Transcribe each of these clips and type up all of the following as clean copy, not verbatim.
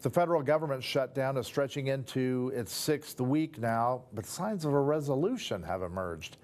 The federal government shutdown is stretching into its 6th week now, but signs of a resolution have emerged.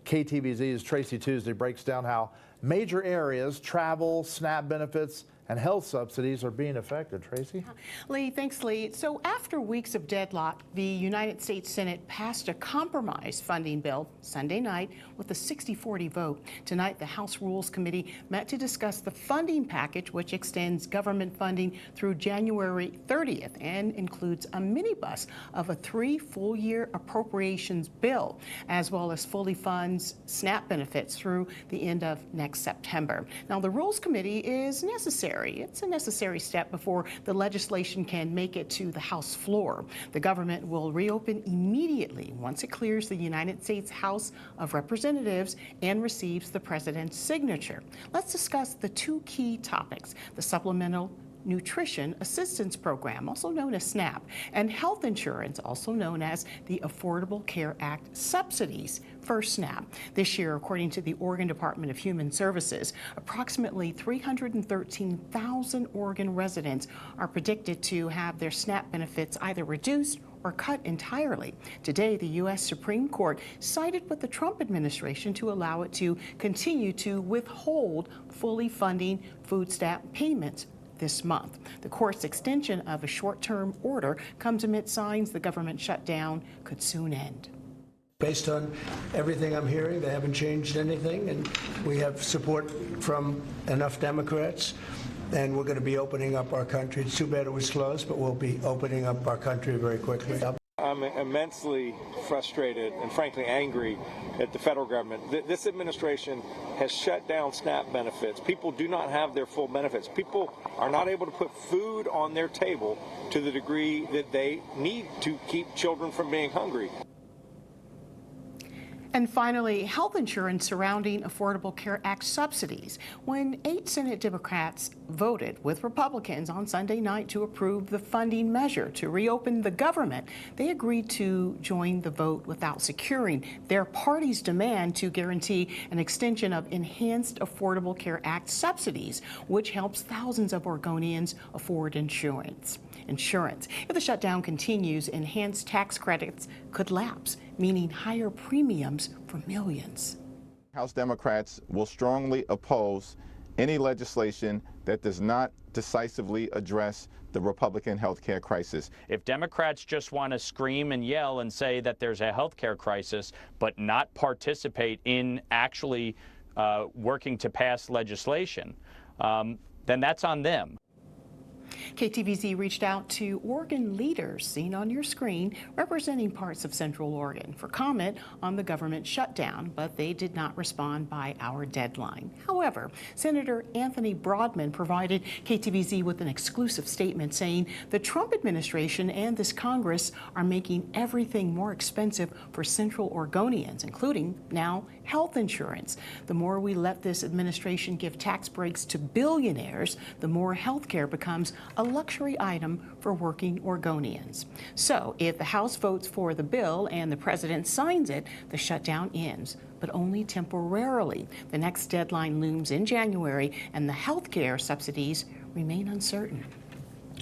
KTVZ's Tracy Tuesday breaks down how major areas, travel, SNAP benefits, and health subsidies are being affected. Tracy? Lee, thanks, Lee. So after weeks of deadlock, the United States Senate passed a compromise funding bill Sunday night with a 60-40 vote. Tonight, the House Rules Committee met to discuss the funding package, which extends government funding through January 30th and includes a minibus of a 3 full-year appropriations bill, as well as fully funds SNAP benefits through the end of next September. Now, the Rules Committee is necessary. It's a necessary step before the legislation can make it to the House floor. The government will reopen immediately once it clears the United States House of Representatives and receives the president's signature. Let's discuss the 2 key topics: the Supplemental Nutrition Assistance Program, also known as SNAP, and health insurance, also known as the Affordable Care Act subsidies for SNAP. This year, according to the Oregon Department of Human Services, approximately 313,000 Oregon residents are predicted to have their SNAP benefits either reduced or cut entirely. Today, the U.S. Supreme Court sided with the Trump administration to allow it to continue to withhold fully funding food stamp payments this month. The court's extension of a short-term order comes amid signs the government shutdown could soon end. Based on everything I'm hearing, they haven't changed anything, and we have support from enough Democrats, and we're going to be opening up our country. It's too bad it was closed, but we'll be opening up our country very quickly. I'm immensely frustrated and frankly angry at the federal government. This administration has shut down SNAP benefits. People do not have their full benefits. People are not able to put food on their table to the degree that they need to keep children from being hungry. And finally, health insurance surrounding Affordable Care Act subsidies. When 8 Senate Democrats voted with Republicans on Sunday night to approve the funding measure to reopen the government, they agreed to join the vote without securing their party's demand to guarantee an extension of enhanced Affordable Care Act subsidies, which helps thousands of Oregonians afford insurance. If the shutdown continues, enhanced tax credits could lapse, meaning higher premiums for millions. House Democrats will strongly oppose any legislation that does not decisively address the Republican health care crisis. If Democrats just want to scream and yell and say that there's a health care crisis, but not participate in actually working to pass legislation, then that's on them. KTVZ reached out to Oregon leaders seen on your screen representing parts of Central Oregon for comment on the government shutdown, but they did not respond by our deadline. However, Senator Anthony Broadman provided KTVZ with an exclusive statement saying the Trump administration and this Congress are making everything more expensive for Central Oregonians, including now health insurance. The more we let this administration give tax breaks to billionaires, the more health care becomes a luxury item for working Oregonians. So if the House votes for the bill and the president signs it, the shutdown ends, but only temporarily. The next deadline looms in January, and the health care subsidies remain uncertain.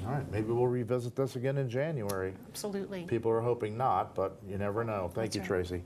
All right, maybe we'll revisit this again in January. Absolutely. People are hoping not, but you never know. Thank you, That's right. Tracy.